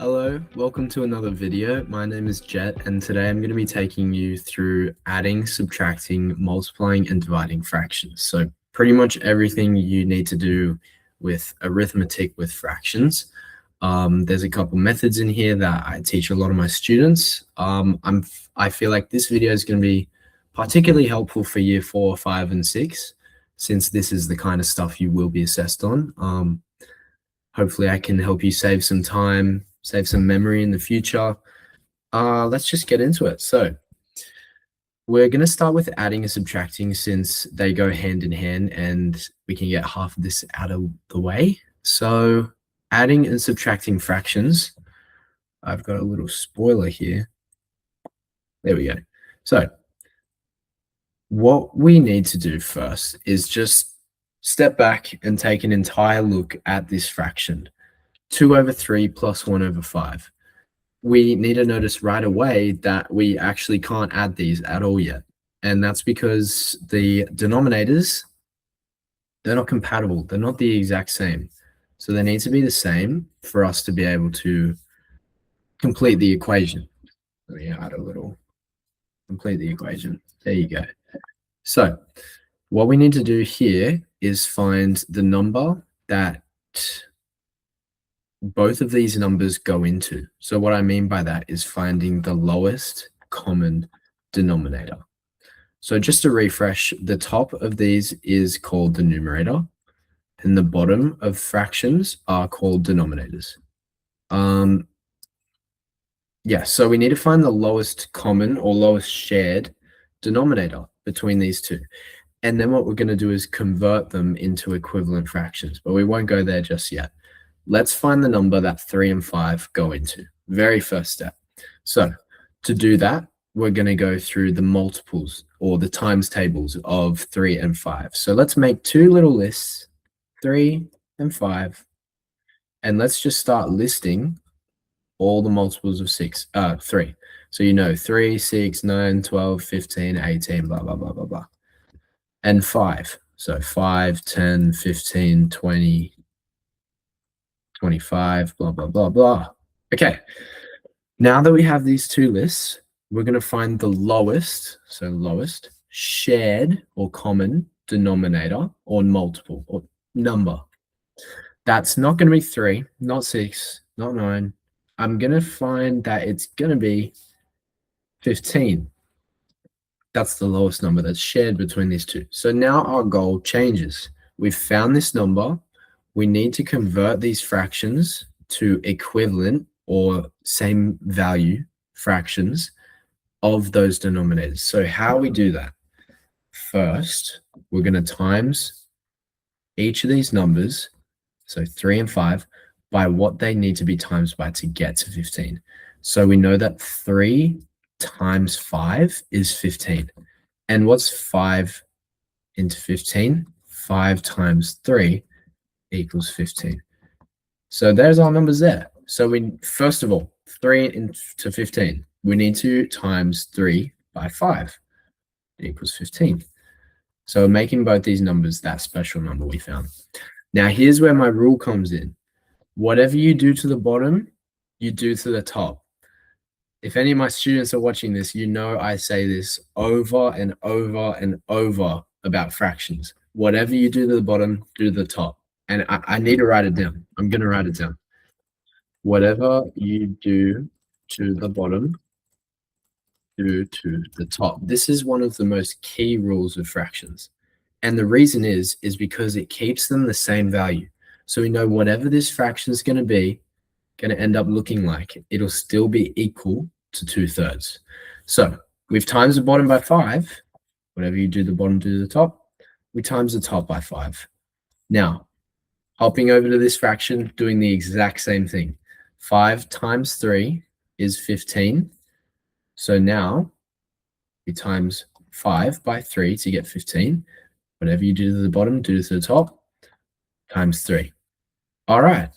Hello, welcome to another video. My name is Jet, and today I'm going to be taking you through adding, subtracting, multiplying, and dividing fractions. So pretty much everything you need to do with arithmetic with fractions. There's a couple methods in here that I teach a lot of my students. I feel like this video is going to be particularly helpful for year 4, 5, and 6, since this is the kind of stuff you will be assessed on. Hopefully I can help you save some time, save some memory in the future. Let's just get into it. So we're going to start with adding and subtracting since they go hand in hand and we can get half of this out of the way. So adding and subtracting fractions. I've got a little spoiler here. There we go. So what we need to do first is just step back and take an entire look at this fraction. 2/3 plus 1/5. We need to notice right away that we actually can't add these at all yet. And that's because the denominators, they're not compatible. They're not the exact same. So they need to be the same for us to be able to complete the equation. Let me add a little, complete the equation. There you go. So what we need to do here is find the number that both of these numbers go into. So what I mean by that is finding the lowest common denominator. So just to refresh, the top of these is called the numerator, and the bottom of fractions are called denominators. Yeah, so we need to find the lowest common or lowest shared denominator between these two. And then what we're going to do is convert them into equivalent fractions, but we won't go there just yet. Let's find the number that 3 and 5 go into. Very first step. So to do that, we're going to go through the multiples or the times tables of 3 and 5. So let's make two little lists, 3 and 5, and let's just start listing all the multiples of 3. So you know 3, 6, 9, 12, 15, 18, blah, blah, blah, blah, blah. And 5. So 5, 10, 15, 20, 25, blah, blah, blah, blah. Okay. Now that we have these two lists, we're going to find the lowest, so lowest shared or common denominator or multiple or number. That's not going to be 3, not 6, not 9. I'm going to find that it's going to be 15. That's the lowest number that's shared between these two. So now our goal changes. We've found this number. We need to convert these fractions to equivalent or same value fractions of those denominators. So how we do that? First, we're going to times each of these numbers, so 3 and 5, by what they need to be times by to get to 15. So we know that 3 times 5 is 15. And what's 5 into 15? 5 times 3 equals 15. So there's our numbers there. So we, first of all, 3 into 15, we need to times 3 by 5. It equals 15. So making both these numbers that special number we found. Now here's where my rule comes in. Whatever you do to the bottom, you do to the top. If any of my students are watching this, you know I say this over and over and over about fractions. Whatever you do to the bottom, do to the top. And I need to write it down. I'm going to write it down. Whatever you do to the bottom, do to the top. This is one of the most key rules of fractions. And the reason is because it keeps them the same value. So we know whatever this fraction is going to end up looking like, it'll still be equal to 2/3. So we've times the bottom by 5. Whatever you do the bottom, do the top. We times the top by 5. Now, hopping over to this fraction, doing the exact same thing. 5 times 3 is 15. So now we times 5 by 3 to get 15. Whatever you do to the bottom, do to the top, times 3. All right.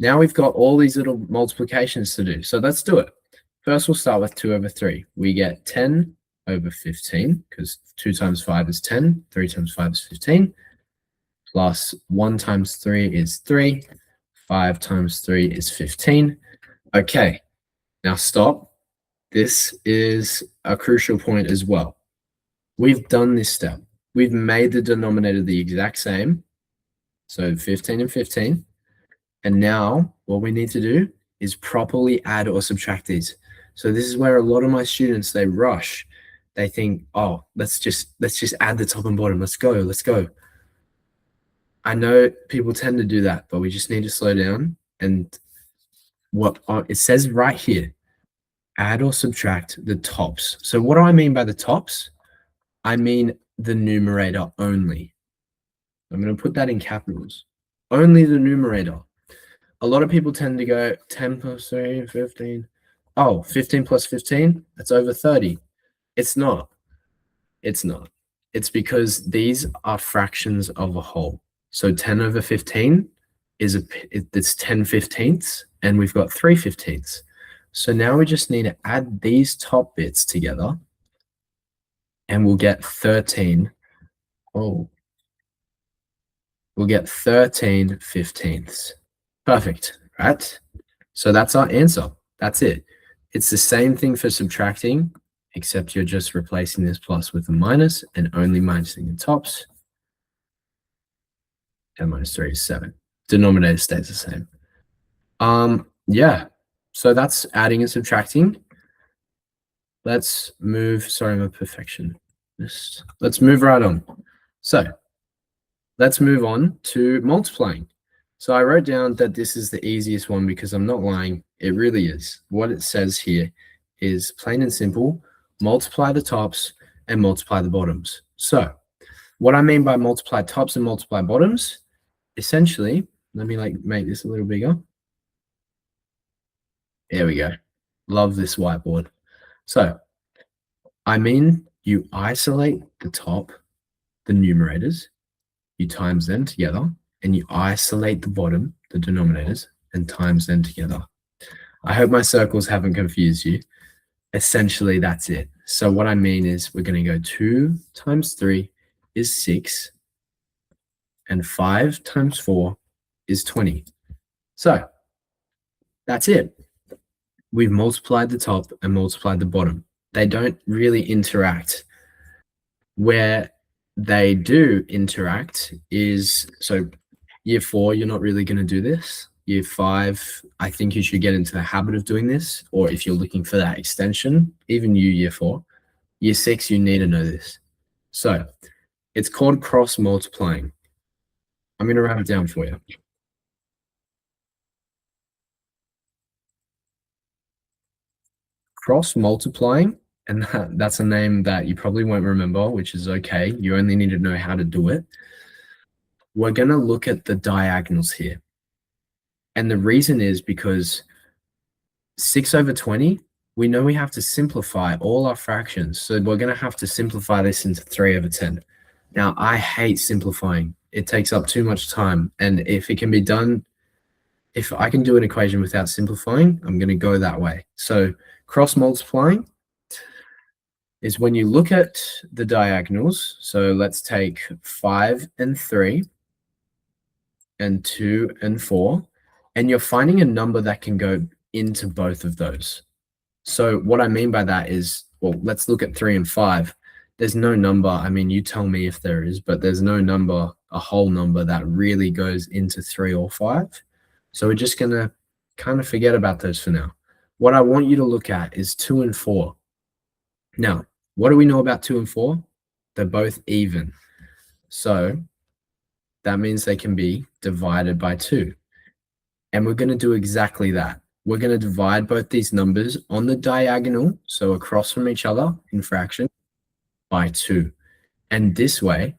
Now we've got all these little multiplications to do. So let's do it. First, we'll start with 2/3. We get 10/15 because 2 times 5 is 10. 3 times 5 is 15. Plus 1 times 3 is 3. 5 times 3 is 15. Okay, now stop. This is a crucial point as well. We've done this step. We've made the denominator the exact same. So 15 and 15. And now what we need to do is properly add or subtract these. So this is where a lot of my students, they rush. They think, oh, let's just add the top and bottom. Let's go. Let's go. I know people tend to do that, but we just need to slow down. And what it says right here, add or subtract the tops. So what do I mean by the tops? I mean the numerator only. I'm going to put that in capitals. Only the numerator. A lot of people tend to go 10 plus 3, 15. Oh, 15 plus 15, that's over 30. It's not. It's not. It's because these are fractions of a whole. So 10 over 15 is it's 10 fifteenths, and we've got 3 fifteenths. So now we just need to add these top bits together, and we'll get 13. Oh, we'll get 13 fifteenths. Perfect, right? So that's our answer. That's it. It's the same thing for subtracting, except you're just replacing this plus with a minus and only minusing the tops. 10 minus 3 is 7. Denominator stays the same. Yeah. So that's adding and subtracting. Let's move. Sorry, I'm a perfectionist. Let's move right on. So let's move on to multiplying. So I wrote down that this is the easiest one because I'm not lying. It really is. What it says here is plain and simple, multiply the tops and multiply the bottoms. So what I mean by multiply tops and multiply bottoms, essentially, let me make this a little bigger. There we go. Love this whiteboard. So I mean, you isolate the top, the numerators, you times them together, and you isolate the bottom, the denominators, and times them together. I hope my circles haven't confused you. Essentially, that's it. So what I mean is we're going to go 2 times 3 is 6, and 5 times 4 is 20. So that's it. We've multiplied the top and multiplied the bottom. They don't really interact. Where they do interact is, so year 4, you're not really going to do this. Year 5, I think you should get into the habit of doing this, or if you're looking for that extension, even you, year 4. Year 6, you need to know this. So it's called cross multiplying. I'm going to write it down for you. Cross multiplying, and that's a name that you probably won't remember, which is okay. You only need to know how to do it. We're going to look at the diagonals here. And the reason is because 6 over 20, we know we have to simplify all our fractions. So we're going to have to simplify this into 3 over 10. Now, I hate simplifying. It takes up too much time. And if it can be done, if I can do an equation without simplifying, I'm going to go that way. So cross multiplying is when you look at the diagonals. So let's take 5 and 3 and 2 and 4, and you're finding a number that can go into both of those. So what I mean by that is, well, let's look at 3 and 5. There's no number. I mean, you tell me if there is, but there's no number, a whole number that really goes into 3 or 5. So we're just going to kind of forget about those for now. What I want you to look at is 2 and 4. Now, what do we know about 2 and 4? They're both even. So that means they can be divided by 2. And we're going to do exactly that. We're going to divide both these numbers on the diagonal, so across from each other in fraction, by 2. And this way,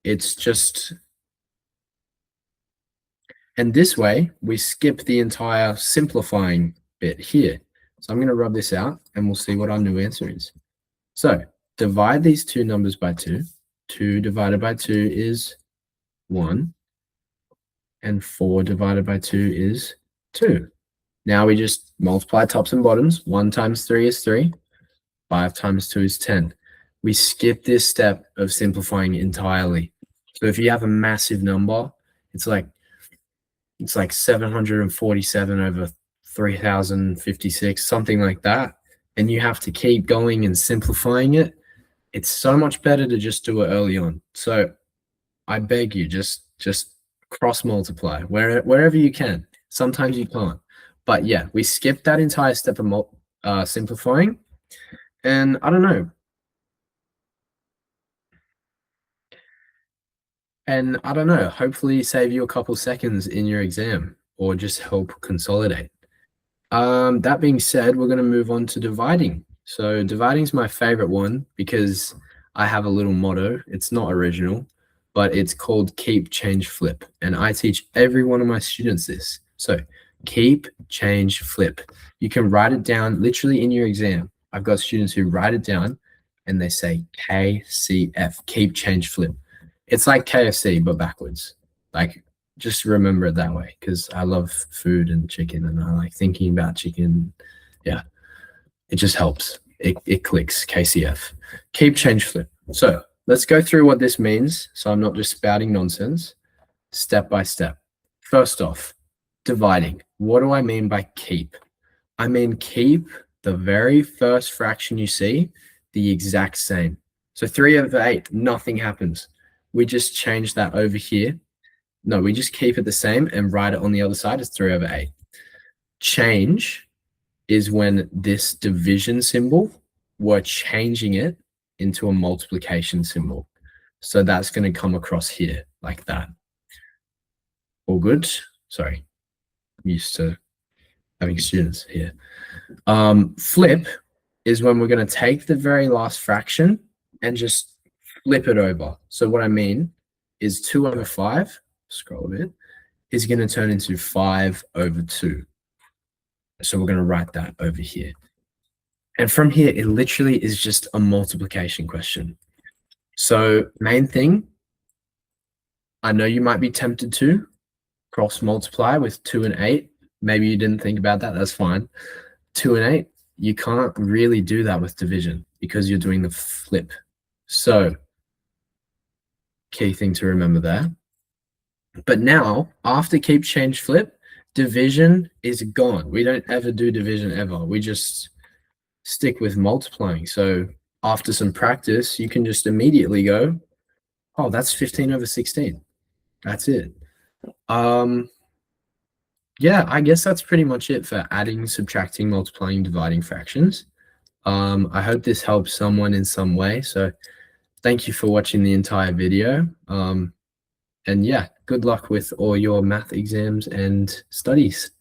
it's just, and this way, we skip the entire simplifying bit here. So I'm going to rub this out, and we'll see what our new answer is. So divide these two numbers by 2. 2 divided by 2 is 1. And 4 divided by 2 is 2. Now we just multiply tops and bottoms. 1 times 3 is 3. 5 times 2 is 10. we skip this step of simplifying entirely. So if you have a massive number, it's like 747 over 3056, something like that, and you have to keep going and simplifying it. It's so much better to just do it early on. So I beg you, just cross multiply wherever you can. Sometimes you can't, but yeah, we skipped that entire step of simplifying, and I don't know. And I don't know, hopefully save you a couple seconds in your exam or just help consolidate. That being said, we're going to move on to dividing. So dividing is my favorite one because I have a little motto. It's not original, but it's called keep, change, flip. And I teach every one of my students this. So keep, change, flip. You can write it down literally in your exam. I've got students who write it down and they say KCF, keep, change, flip. It's like KFC, but backwards. Like, just remember it that way because I love food and chicken and I like thinking about chicken. Yeah, it just helps. It clicks. KCF. Keep, change, flip. So let's go through what this means. So I'm not just spouting nonsense. Step by step. First off, dividing. What do I mean by keep? I mean keep the very first fraction you see the exact same. So 3 over 8, nothing happens. We just change that over here. No, we just keep it the same and write it on the other side as 3 over 8. Change is when this division symbol, we're changing it into a multiplication symbol. So that's going to come across here like that. All good? Sorry, I'm used to having students here. Flip is when we're going to take the very last fraction and just flip it over. So what I mean is 2 over 5, scroll a bit, is going to turn into 5 over 2. So we're going to write that over here. And from here, it literally is just a multiplication question. So main thing, I know you might be tempted to cross multiply with 2 and 8. Maybe you didn't think about that. That's fine. 2 and 8, you can't really do that with division because you're doing the flip. So key thing to remember there. But now, after keep, change, flip, division is gone. We don't ever do division ever. We just stick with multiplying. So after some practice, you can just immediately go, oh, that's 15 over 16. That's it. Yeah, I guess that's pretty much it for adding, subtracting, multiplying, dividing fractions. I hope this helps someone in some way. So thank you for watching the entire video. And yeah, good luck with all your math exams and studies.